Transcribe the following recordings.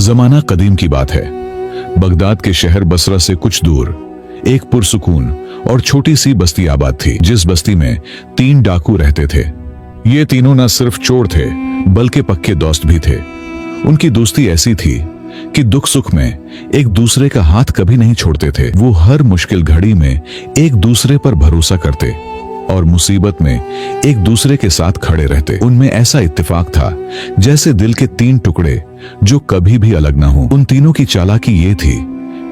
जमाना कदीम की बात है। बगदाद के शहर बसरा से कुछ दूर एक पुरसुकून और छोटी सी बस्ती आबाद थी, जिस बस्ती में 3 डाकू रहते थे। ये तीनों न सिर्फ चोर थे बल्कि पक्के दोस्त भी थे। उनकी दोस्ती ऐसी थी कि दुख सुख में एक दूसरे का हाथ कभी नहीं छोड़ते थे। वो हर मुश्किल घड़ी में एक दूसरे पर भरोसा करते और मुसीबत में एक दूसरे के साथ खड़े रहते। उनमें ऐसा इत्तेफाक था जैसे दिल के 3 टुकड़े जो कभी भी अलग ना हो। उन तीनों की चालाकी ये थी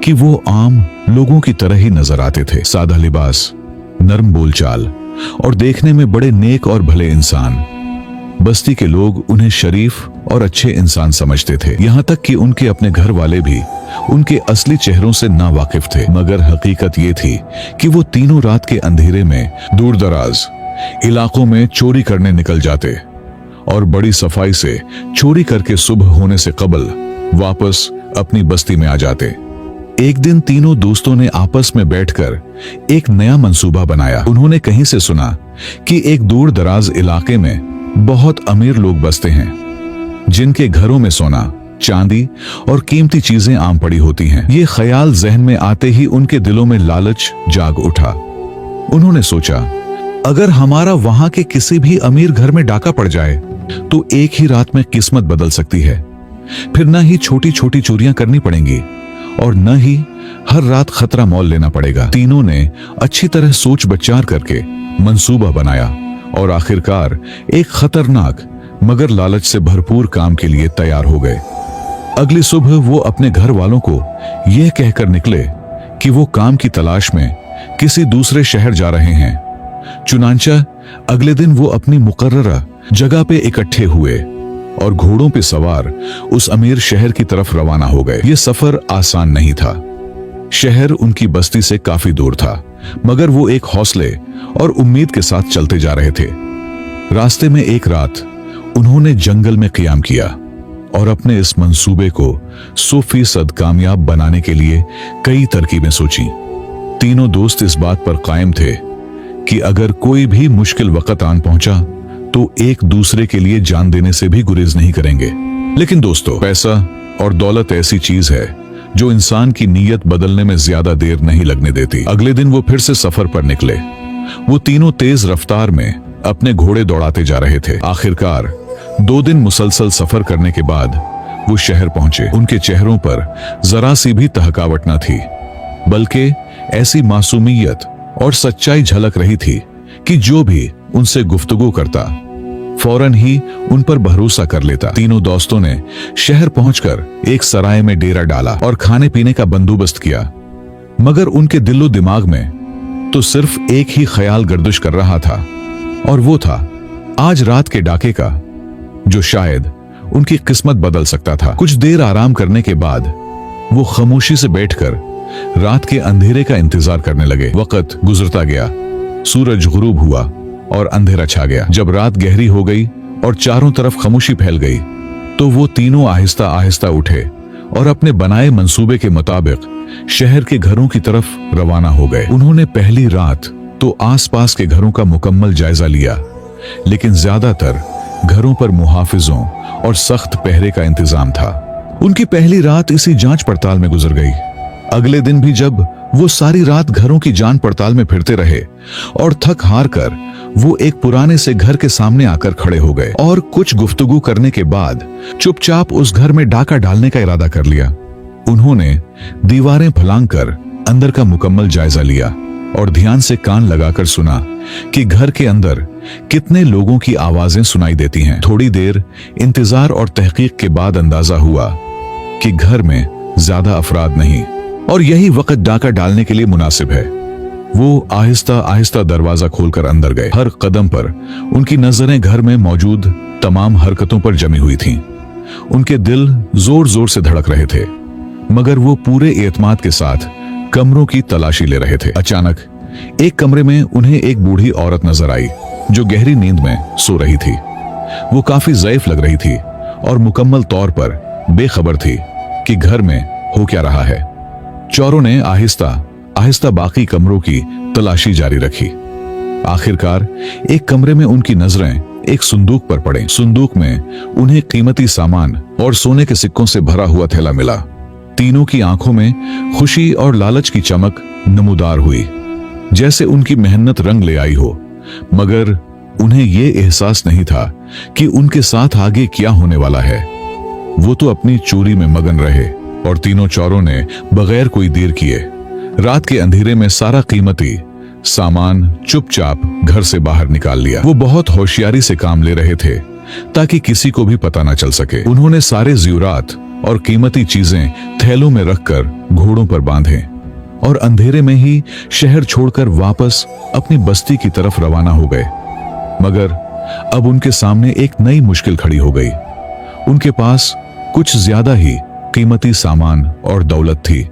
कि वो आम लोगों की तरह ही नजर आते थे। सादा लिबास, नरम बोलचाल और देखने में बड़े नेक और भले इंसान। बस्ती के लोग उन्हें शरीफ और अच्छे इंसान समझते थे, यहाँ तक कि उनके अपने घर वाले भी उनके असली चेहरों से ना वाकिफ थे। मगर हकीकत ये थी कि वो तीनों रात के अंधेरे में दूर दराज इलाकों में चोरी करने निकल जाते और बड़ी सफाई से चोरी करके सुबह होने से कबल वापस अपनी बस्ती में आ जाते। एक दिन तीनों दोस्तों ने आपस में बैठकर एक नया मंसूबा बनाया। उन्होंने कहीं से सुना कि एक दूर दराज इलाके में बहुत अमीर लोग बसते हैं, जिनके घरों में सोना, चांदी और कीमती चीजें आम पड़ी होती हैं। ये ख्याल जहन में आते ही उनके दिलों में लालच जाग उठा। उन्होंने सोचा, अगर हमारा वहां के किसी भी अमीर घर में डाका पड़ जाए तो एक ही रात में किस्मत बदल सकती है। फिर न ही छोटी छोटी चोरियां करनी पड़ेंगी और न ही हर रात खतरा मोल लेना पड़ेगा। तीनों ने अच्छी तरह सोच विचार करके मंसूबा बनाया और आखिरकार एक खतरनाक मगर लालच से भरपूर काम के लिए तैयार हो गए। अगली सुबह वो अपने घर वालों को यह कहकर निकले कि वो काम की तलाश में किसी दूसरे शहर जा रहे हैं। चुनांचा अगले दिन वो अपनी मुकर्ररा जगह पे इकट्ठे हुए और घोड़ों पे सवार उस अमीर शहर की तरफ रवाना हो गए। ये सफर आसान नहीं था। शहर उनकी बस्ती से काफी दूर था, मगर वो एक हौसले और उम्मीद के साथ चलते जा रहे थे। रास्ते में एक रात उन्होंने जंगल में क़ियाम किया और अपने इस मंसूबे को 100% कामयाब बनाने के लिए कई तरकीबें सोची। तीनों दोस्त इस बात पर कायम थे कि अगर कोई भी मुश्किल वक्त आन पहुंचा तो एक दूसरे के लिए जान देने से भी गुरेज नहीं करेंगे। लेकिन दोस्तों, पैसा और दौलत ऐसी चीज है जो इंसान की नीयत बदलने में ज्यादा देर नहीं लगने देती। अगले दिन वो फिर से सफर पर निकले। वो तीनों तेज रफ्तार में अपने घोड़े दौड़ाते जा रहे थे। आखिरकार 2 दिन मुसलसल सफर करने के बाद वो शहर पहुंचे। उनके चेहरों पर जरा सी भी तहकावट न थी, बल्कि ऐसी मासूमियत और सच्चाई झलक रही थी कि जो भी उनसे गुफ्तगू करता फौरन ही उन पर भरोसा कर लेता। तीनों दोस्तों ने शहर पहुंचकर एक सराय में डेरा डाला और खाने पीने का बंदोबस्त किया। मगर उनके दिलो दिमाग में तो सिर्फ एक ही ख्याल गर्दिश कर रहा था, और वो था आज रात के डाके का, जो शायद उनकी किस्मत बदल सकता था। कुछ देर आराम करने के बाद वो खामोशी से बैठकर रात के अंधेरे का इंतजार करने लगे। वक्त गुजरता गया, सूरज गुरूब हुआ और अंधेरा छा गया। जब रात गहरी हो गई और चारों तरफ खामोशी फैल गई तो वो तीनों आहिस्ता आहिस्ता उठे और अपने बनाए मंसूबे के मुताबिक शहर के घरों की तरफ रवाना हो गए। उन्होंने पहली रात तो आसपास के घरों का मुकम्मल जायजा लिया, लेकिन ज्यादातर घरों पर मुहाफिजों और सख्त पहरे का इंतजाम था। उनकी पहली रात इसी जांच पड़ताल में गुजर गई। अगले दिन भी जब वो सारी रात घरों की जांच पड़ताल में फिरते रहे और थक हार कर वो एक पुराने से घर के सामने आकर खड़े हो गए और कुछ गुफ्तगू करने के बाद चुपचाप उस घर में डाका डालने का इरादा कर लिया। उन्होंने दीवारें फलांगकर अंदर का मुकम्मल जायजा लिया और ध्यान से कान लगाकर सुना कि घर के अंदर कितने लोगों की आवाजें सुनाई देती हैं। थोड़ी देर इंतजार और तहकीक के बाद अंदाजा हुआ कि घर में ज्यादा अफराद नहीं और यही वक्त डाका डालने के लिए मुनासिब है। वो आहिस्ता आहिस्ता दरवाजा खोलकर अंदर गए। हर कदम पर उनकी नजरें घर में मौजूद तमाम हरकतों पर जमी हुई थीं। उनके दिल जोर जोर से धड़क रहे थे, मगर वो पूरे एतमाद के साथ कमरों की तलाशी ले रहे थे। अचानक एक कमरे में उन्हें एक बूढ़ी औरत नजर आई जो गहरी नींद में सो रही थी। वो काफी ज़ईफ लग रही थी और मुकम्मल तौर पर बेखबर थी कि घर में हो क्या रहा है। चोरों ने आहिस्ता आहिस्ता बाकी कमरों की तलाशी जारी रखी। आखिरकार एक कमरे में उनकी नजरें एक संदूक पर पड़े। संदूक में उन्हें कीमती सामान और सोने के सिक्कों से भरा हुआ थैला मिला। तीनों की आंखों में खुशी और लालच की चमक नमूदार हुई, जैसे उनकी मेहनत रंग ले आई हो। मगर उन्हें यह एहसास नहीं था कि उनके साथ आगे क्या होने वाला है। वो तो अपनी चोरी में मगन रहे और तीनों चोरों ने बगैर कोई देर किए रात के अंधेरे में सारा कीमती सामान चुपचाप घर से बाहर निकाल लिया। वो बहुत होशियारी से काम ले रहे थे ताकि किसी को भी पता न चल सके। उन्होंने सारे ज़ेवरात और कीमती चीजें थैलों में रखकर घोड़ों पर बांधे और अंधेरे में ही शहर छोड़कर वापस अपनी बस्ती की तरफ रवाना हो गए। मगर अब उनके सामने एक नई मुश्किल खड़ी हो गई। उनके पास कुछ ज्यादा ही कीमती सामान और दौलत थी,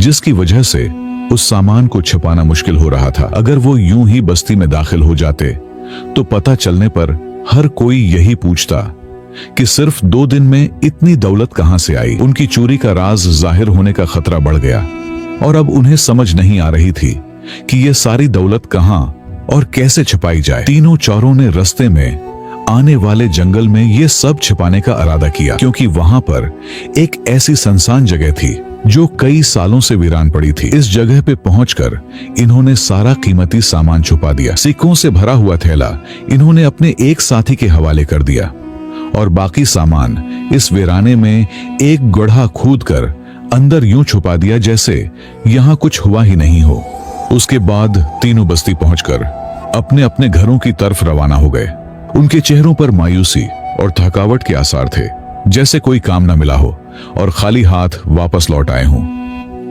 जिसकी वजह से उस सामान को छिपाना मुश्किल हो रहा था। अगर वो यूं ही बस्ती में दाखिल हो जाते तो पता चलने पर हर कोई यही पूछता कि सिर्फ 2 दिन में इतनी दौलत कहां से आई। उनकी चोरी का राज जाहिर होने का खतरा बढ़ गया और अब उन्हें समझ नहीं आ रही थी कि यह सारी दौलत कहां और कैसे छिपाई जाए। तीनों चोरों ने रास्ते में आने वाले जंगल में ये सब छिपाने का इरादा किया, क्योंकि वहां पर एक ऐसी सुनसान जगह थी जो कई सालों से वीरान पड़ी थी। इस जगह पे पहुंचकर इन्होंने सारा कीमती सामान छुपा दिया। सिक्कों से भरा हुआ थैला इन्होंने अपने एक साथी के हवाले कर दिया और बाकी सामान इस वीराने में एक गड्ढा खोदकर अंदर यूं छुपा दिया जैसे यहां कुछ हुआ ही नहीं हो। उसके बाद तीनों बस्ती पहुंचकर अपने अपने घरों की तरफ रवाना हो गए। उनके चेहरों पर मायूसी और थकावट के आसार थे, जैसे कोई काम न मिला हो और खाली हाथ वापस लौट आए हों।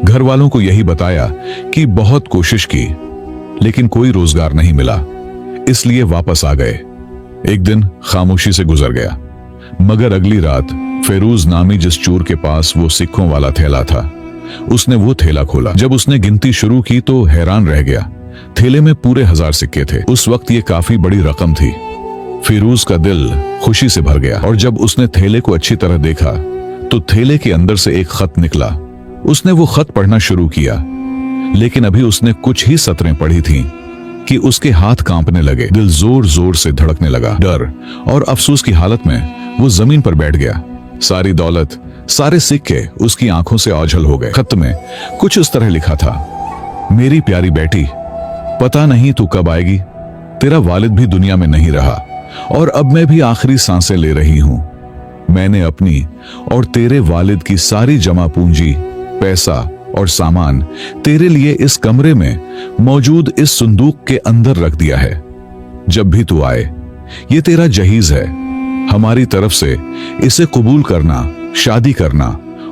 घर वालों को यही बताया कि बहुत कोशिश की लेकिन कोई रोजगार नहीं मिला, इसलिए वापस आ गए। एक दिन खामोशी से गुजर गया, मगर अगली रात फेरूज नामी जिस चोर के पास वो सिक्कों वाला थैला था, उसने वो थैला खोला। जब उसने गिनती शुरू की तो हैरान रह गया। थैले में पूरे 1000 सिक्के थे। उस वक्त ये काफी बड़ी रकम थी। फिरोज का दिल खुशी से भर गया और जब उसने थैले को अच्छी तरह देखा तो थैले के अंदर से एक खत निकला। उसने वो खत पढ़ना शुरू किया, लेकिन अभी उसने कुछ ही सतरें पढ़ी थीं कि उसके हाथ कांपने लगे। दिल जोर जोर से धड़कने लगा। डर और अफसोस की हालत में वो जमीन पर बैठ गया। सारी दौलत, सारे सिक्के उसकी आंखों से ओझल हो गए। खत में कुछ इस तरह लिखा था, मेरी प्यारी बेटी, पता नहीं तू कब आएगी। तेरा वालिद भी दुनिया में नहीं रहा और अब मैं भी आखिरी सांसें ले रही हूं। मैंने अपनी और तेरे वालिद की सारी जमा पूंजी, पैसा और सामान तेरे लिए इस कमरे में मौजूद इस संदूक के अंदर रख दिया है। जब भी तू आए, ये तेरा जहीज है। हमारी तरफ से इसे कबूल करना, शादी करना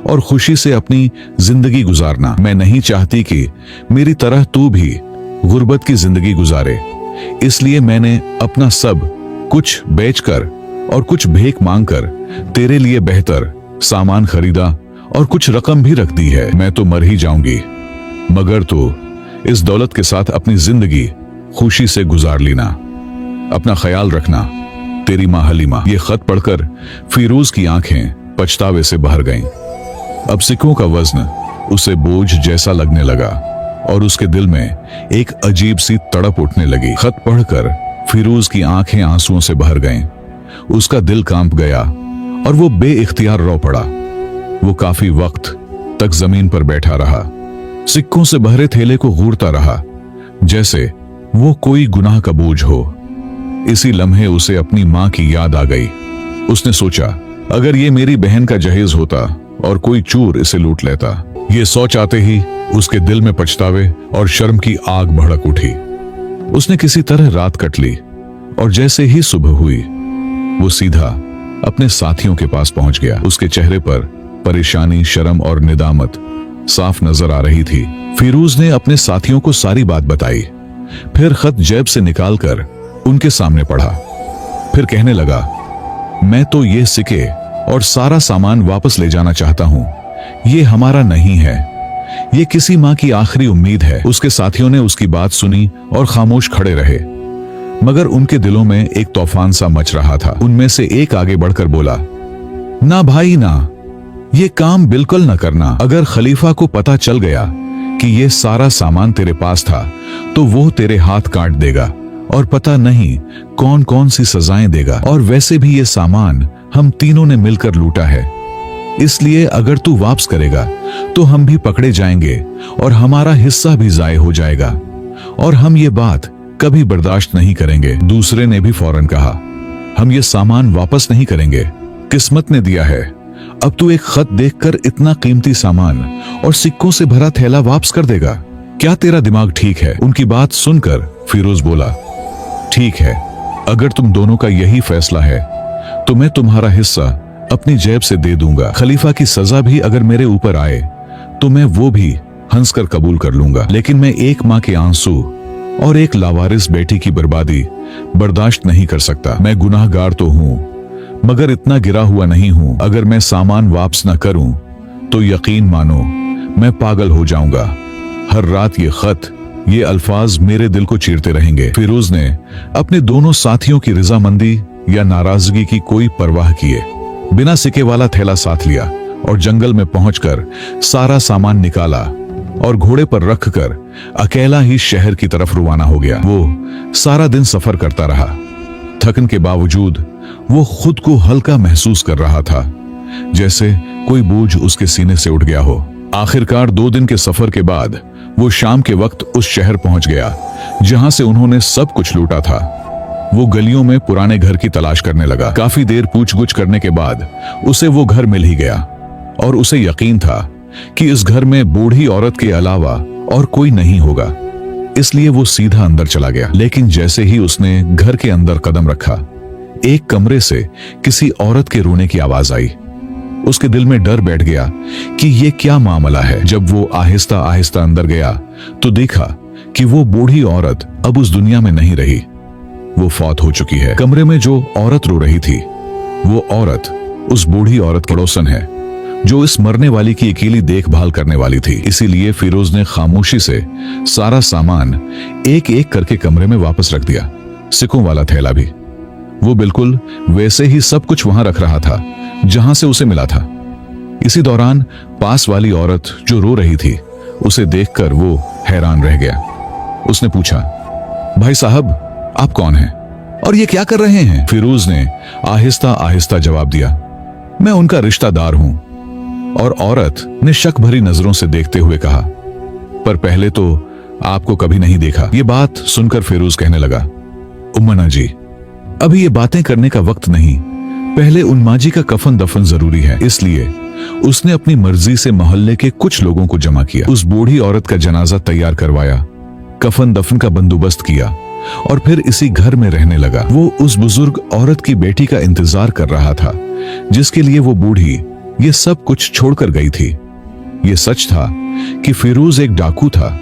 और खुशी से अपनी जिंदगी गुजारना। मैं नहीं चाहती कि मेरी तरह तू भी गुर्बत की जिंदगी गुजारे, इसलिए मैंने अपना सब कुछ बेचकर और कुछ भीख मांगकर तेरे लिए बेहतर सामान खरीदा और कुछ रकम भी रख दी है। मैं तो मर ही जाऊंगी, मगर तू इस दौलत के साथ अपनी जिंदगी खुशी से गुजार लेना। अपना ख्याल रखना, तेरी मां हलीमा। ये खत पढ़कर फिरोज की आंखें पछतावे से भर गईं। अब सिक्कों का वजन उसे बोझ जैसा लगने लगा और उसके दिल में एक अजीब सी तड़प उठने लगी। खत पढ़कर फिरोज की आंखें आंसुओं से भर गईं। उसका दिल कांप गया और वो बेइख्तियार रो पड़ा। वो काफी वक्त तक जमीन पर बैठा रहा, सिक्कों से भरे थैले को घूरता रहा जैसे वो कोई गुनाह का बोझ हो। इसी लम्हे उसे अपनी मां की याद आ गई। उसने सोचा, अगर ये मेरी बहन का जहेज होता और कोई चोर इसे लूट लेता। ये सोच आते ही उसके दिल में पछतावे और शर्म की आग भड़क उठी। उसने किसी तरह रात कट ली और जैसे ही सुबह हुई वो सीधा अपने साथियों के पास पहुंच गया। उसके चेहरे पर परेशानी, शर्म और निदामत साफ नजर आ रही थी। फिरोज ने अपने साथियों को सारी बात बताई, फिर खत जेब से निकालकर उनके सामने पढ़ा। फिर कहने लगा, मैं तो ये सिक्के और सारा सामान वापस ले जाना चाहता हूं। ये हमारा नहीं है, ये किसी मां की आखिरी उम्मीद है। उसके साथियों ने उसकी बात सुनी और खामोश खड़े रहे, मगर उनके दिलों में एक तूफान सा मच रहा था। उनमें से एक आगे बढ़कर बोला, ना भाई ना, ये काम बिल्कुल न करना। अगर खलीफा को पता चल गया कि ये सारा सामान तेरे पास था तो वो तेरे हाथ काट देगा और पता नहीं कौन कौन सी सजाएं देगा। और वैसे भी ये सामान हम तीनों ने मिलकर लूटा है, इसलिए अगर तू वापस करेगा तो हम भी पकड़े जाएंगे और हमारा हिस्सा भी जाये हो जाएगा, और हम ये बात कभी बर्दाश्त नहीं करेंगे। दूसरे ने भी फौरन कहा, हम ये सामान वापस नहीं करेंगे, किस्मत ने दिया है। अब तू एक खत देखकर इतना कीमती सामान और सिक्कों से भरा थैला वापस कर देगा? क्या तेरा दिमाग ठीक है? उनकी बात सुनकर फिरोज बोला, ठीक है, अगर तुम दोनों का यही फैसला है तो मैं तुम्हारा हिस्सा अपनी जेब से दे दूंगा। खलीफा की सजा भी अगर मेरे ऊपर आए तो मैं वो भी हंसकर कबूल कर लूंगा, लेकिन मैं एक माँ के आंसू और एक लावारिस बेटी की बर्बादी बर्दाश्त नहीं कर सकता। मैं गुनाहगार तो हूं, मगर इतना गिरा हुआ नहीं हूं। अगर मैं सामान वापस न करूं तो यकीन मानो मैं पागल हो जाऊंगा। हर रात ये खत, ये अल्फाज मेरे दिल को चीरते रहेंगे। फिरोज ने अपने दोनों साथियों की रजामंदी या नाराजगी की कोई परवाह किए बिना सिक्के वाला थैला साथ लिया और जंगल में पहुंचकर सारा सामान निकाला और घोड़े पर रखकर अकेला ही शहर की तरफ रवाना हो गया। वो सारा दिन सफर करता रहा। थकन के बावजूद वो खुद को हल्का महसूस कर रहा था, जैसे कोई बोझ उसके सीने से उठ गया हो। आखिरकार 2 दिन के सफर के बाद वो शाम के वक्त उस शहर पहुंच गया जहां से उन्होंने सब कुछ लूटा था। वो गलियों में पुराने घर की तलाश करने लगा। काफी देर पूछगुछ करने के बाद उसे वो घर मिल ही गया और उसे यकीन था कि इस घर में बूढ़ी औरत के अलावा और कोई नहीं होगा, इसलिए वो सीधा अंदर चला गया। लेकिन जैसे ही उसने घर के अंदर कदम रखा, एक कमरे से किसी औरत के रोने की आवाज आई। उसके दिल में डर बैठ गया कि ये क्या मामला है। जब वो आहिस्ता आहिस्ता अंदर गया तो देखा कि वो बूढ़ी औरत अब उस दुनिया में नहीं रही, वो फौत हो चुकी है। कमरे में जो औरत रो रही थी, वो औरत उस बूढ़ी औरत पड़ोसन है जो इस मरने वाली की अकेली देखभाल करने वाली थी। इसीलिए फिरोज ने खामोशी से सारा सामान एक एक करके कमरे में वापस रख दिया, सिक्कों वाला थैला भी। वो बिल्कुल वैसे ही सब कुछ वहां रख रहा था जहां से उसे मिला था। इसी दौरान पास वाली औरत जो रो रही थी, उसे देखकर वो हैरान रह गया। उसने पूछा, भाई साहब, आप कौन हैं और ये क्या कर रहे हैं? फिरोज ने आहिस्ता आहिस्ता जवाब दिया, मैं उनका रिश्तेदार हूं। और औरत ने शक भरी नजरों से देखते हुए कहा, पर पहले तो आपको कभी नहीं देखा। ये बात सुनकर फिरोज कहने लगा, उम्मना जी, अभी ये बातें करने का वक्त नहीं, पहले उन्मा जी का कफन दफन जरूरी है। इसलिए उसने अपनी मर्जी से मोहल्ले के कुछ लोगों को जमा किया, उस बूढ़ी औरत का जनाजा तैयार करवाया, कफन दफन का बंदोबस्त किया और फिर इसी घर में रहने लगा। वो उस बुजुर्ग औरत की बेटी का इंतजार कर रहा था जिसके लिए वो बूढ़ी ये सब कुछ छोड़कर गई थी। ये सच था कि फिरोज एक डाकू था,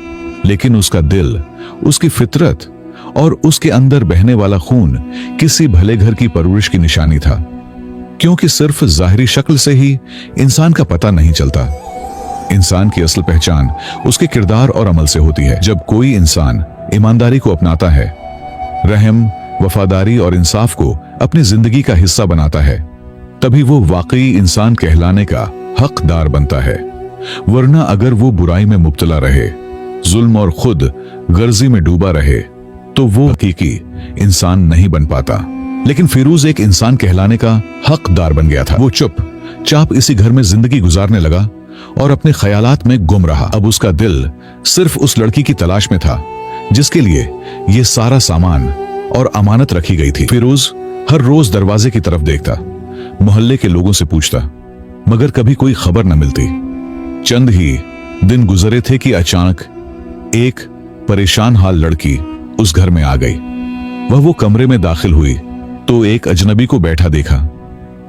लेकिन उसका दिल, उसकी फितरत और उसके अंदर बहने वाला खून किसी भले घर की परवरिश की निशानी था, क्योंकि सिर्फ जाहिरी शक्ल से ही इंसान का पता नहीं चलता। इंसान की असल पहचान उसके किरदार और अमल से होती है। जब कोई इंसान ईमानदारी को अपनाता है, रहम, वफादारी और इंसाफ को अपनी जिंदगी का हिस्सा बनाता है, तभी वो वाकई इंसान कहलाने का हकदार बनता है। वरना अगर वो बुराई में मुब्तला रहे, जुल्म और खुद गर्जी में डूबा रहे, तो वो हकीकी इंसान नहीं बन पाता। लेकिन फिरोज एक इंसान कहलाने का हकदार बन गया था। वो चुपचाप इसी घर में जिंदगी गुजारने लगा और अपने ख्यालात में गुम रहा। अब उसका दिल सिर्फ उस लड़की की तलाश में था जिसके लिए ये सारा सामान और अमानत रखी गई थी। फिरोज हर रोज दरवाजे की तरफ देखता, मोहल्ले के लोगों से पूछता, मगर कभी कोई खबर न मिलती। चंद ही दिन गुजरे थे कि अचानक एक परेशान हाल लड़की उस घर में आ गई। वो कमरे में दाखिल हुई तो एक अजनबी को बैठा देखा।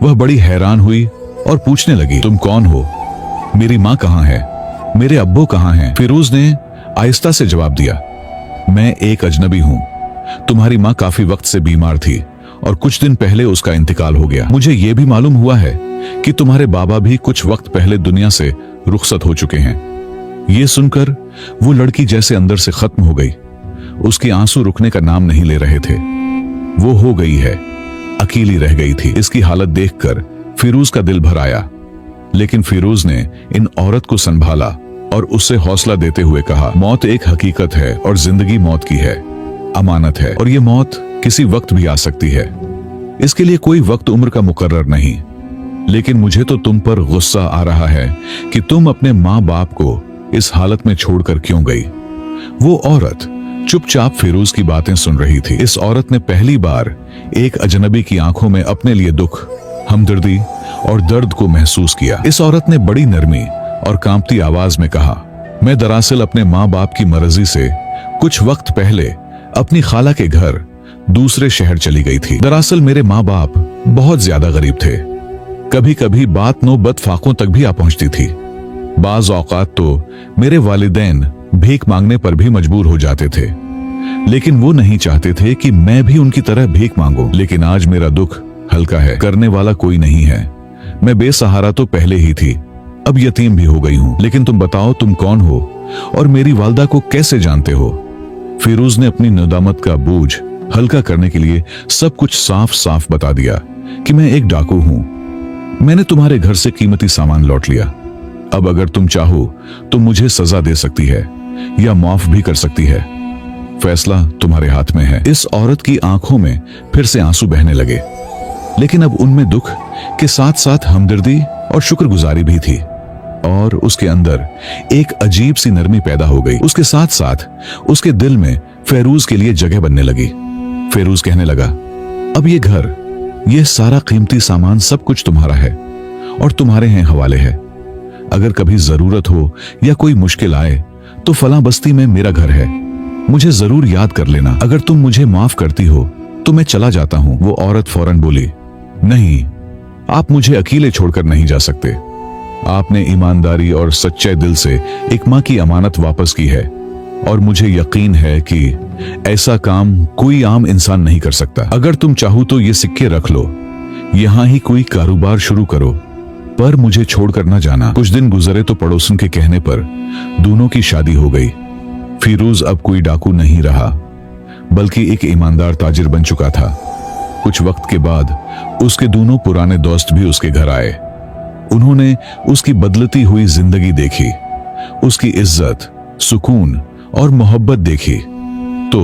वह बड़ी हैरान हुई और पूछने लगी, तुम कौन हो? मेरी माँ कहाँ है? मेरे अब्बू कहाँ हैं? फिरोज ने आहिस्ता से जवाब दिया, मैं एक अजनबी हूँ। तुम्हारी माँ काफी वक्त से बीमार थी और कुछ दिन पहले उसका इंतकाल हो गया। मुझे यह भी मालूम हुआ है कि तुम्हारे बाबा भी कुछ वक्त पहले दुनिया से रुखसत हो चुके हैं। ये सुनकर वो लड़की जैसे अंदर से खत्म हो गई। उसके आंसू रुकने का नाम नहीं ले रहे थे। वो हो गई है, अकेली रह गई थी। इसकी हालत देखकर फिरोज का दिल भर आया, लेकिन फिरोज ने इन औरत को संभाला और उससे हौसला देते हुए कहा, मौत एक हकीकत है और जिंदगी मौत की है। अमानत है और ये मौत किसी वक्त भी आ सकती है। इसके लिए कोई वक्त उम्र का मुकर्रर नहीं। लेकिन मुझे तो तुम पर गुस्सा आ रहा है कि तुम अपने माँ बाप को इस हालत में छोड़कर क्यों गई। वो औरत चुपचाप फिरोज की बातें सुन रही थी। इस औरत ने पहली बार एक अजनबी की आंखों में अपने लिए दुख, हमदर्दी और दर्द को महसूस किया। इस औरत ने बड़ी नरमी और कांपती आवाज में कहा, मैं दरअसल अपने माँ बाप की मर्जी से कुछ वक्त पहले अपनी खाला के घर दूसरे शहर चली गई थी। दरअसल मेरे माँ बाप बहुत ज्यादा गरीब थे। कभी कभी बात नौबत फाकों तक भी आ पहुंचती थी। बाज औकात तो मेरे वालिदैन भीख मांगने पर भी मजबूर हो जाते थे, लेकिन वो नहीं चाहते थे कि मैं भी उनकी तरह भीख मांगूं। लेकिन आज मेरा दुख हल्का है, करने वाला कोई नहीं है। मैं बेसहारा तो पहले ही थी, अब यतीम भी हो गई हूं। लेकिन तुम बताओ, तुम कौन हो और मेरी वालदा को कैसे जानते हो? फिरोज ने अपनी नदामत का बोझ हल्का करने के लिए सब कुछ साफ साफ बता दिया कि मैं एक डाकू हूं। मैंने तुम्हारे घर से कीमती सामान लौट लिया। अब अगर तुम चाहो तो मुझे सजा दे सकती है या माफ भी कर सकती है। फैसला तुम्हारे हाथ में है। इस औरत की आंखों में फिर से आंसू बहने लगे, लेकिन अब उनमें दुख के साथ साथ हमदर्दी और शुक्रगुजारी भी थी। और उसके अंदर एक अजीब सी नरमी पैदा हो गई। उसके साथ साथ उसके दिल में फेरूज के लिए जगह बनने लगी। फेरूज कहने लगा, अब ये घर, ये सारा कीमती सामान सब कुछ तुम्हारा है और तुम्हारे हैं हवाले है। अगर कभी जरूरत हो या कोई मुश्किल आए तो फलां बस्ती में मेरा घर है, मुझे जरूर याद कर लेना। अगर तुम मुझे माफ करती हो तो मैं चला जाता हूं। वो औरत फौरन बोली, नहीं, आप मुझे अकेले छोड़कर नहीं जा सकते। आपने ईमानदारी और सच्चे दिल से एक माँ की अमानत वापस की है और मुझे यकीन है कि ऐसा काम कोई आम इंसान नहीं कर सकता। अगर तुम चाहो तो ये सिक्के रख लो, यहां ही कोई कारोबार शुरू करो, पर मुझे छोड़कर न जाना। कुछ दिन गुजरे तो पड़ोसन के कहने पर दोनों की शादी हो गई। फिरोज अब कोई डाकू नहीं रहा, बल्कि एक ईमानदार ताजिर बन चुका था। कुछ वक्त के बाद उसके दोनों पुराने दोस्त भी उसके घर आए। उन्होंने उसकी बदलती हुई जिंदगी देखी, उसकी इज्जत, सुकून और मोहब्बत देखी तो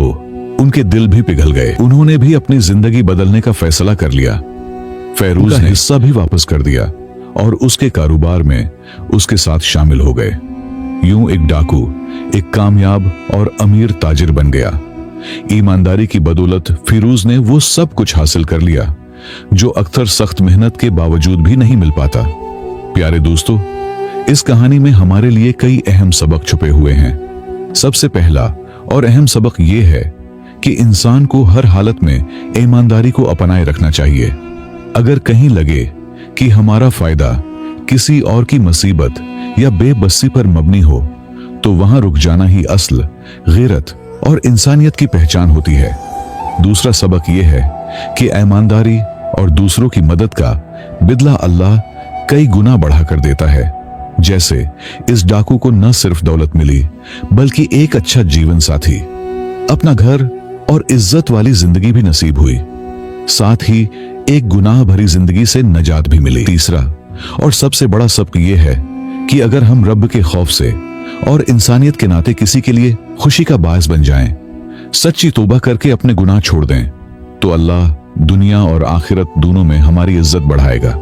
उनके दिल भी पिघल गए। उन्होंने भी अपनी जिंदगी बदलने का फैसला कर लिया। फेरूज ने हिस्सा भी वापस कर दिया और उसके कारोबार में उसके साथ शामिल हो गए। यूं एक डाकू एक कामयाब और अमीर ताजिर बन गया। ईमानदारी की बदौलत फिरोज ने वो सब कुछ हासिल कर लिया जो अक्सर सख्त मेहनत के बावजूद भी नहीं मिल पाता। प्यारे दोस्तों, इस कहानी में हमारे लिए कई अहम सबक छुपे हुए हैं। सबसे पहला और अहम सबक ये है कि इंसान को हर हालत में ईमानदारी को अपनाए रखना चाहिए। अगर कहीं लगे कि हमारा फायदा किसी और की मुसीबत या बेबसी पर मबनी हो तो वहां रुक जाना ही असल गैरत और इंसानियत की पहचान होती है। दूसरा सबक यह है कि ईमानदारी और दूसरों की मदद का बिदला अल्लाह कई गुना बढ़ा कर देता है। जैसे इस डाकू को न सिर्फ दौलत मिली बल्कि एक अच्छा जीवन साथी, अपना घर और इज्जत वाली जिंदगी भी नसीब हुई, साथ ही एक गुनाह भरी जिंदगी से नजात भी मिली। तीसरा और सबसे बड़ा सबक यह है कि अगर हम रब के खौफ से और इंसानियत के नाते किसी के लिए खुशी का बायस बन जाएं, सच्ची तौबा करके अपने गुनाह छोड़ दें, तो अल्लाह दुनिया और आखिरत दोनों में हमारी इज्जत बढ़ाएगा।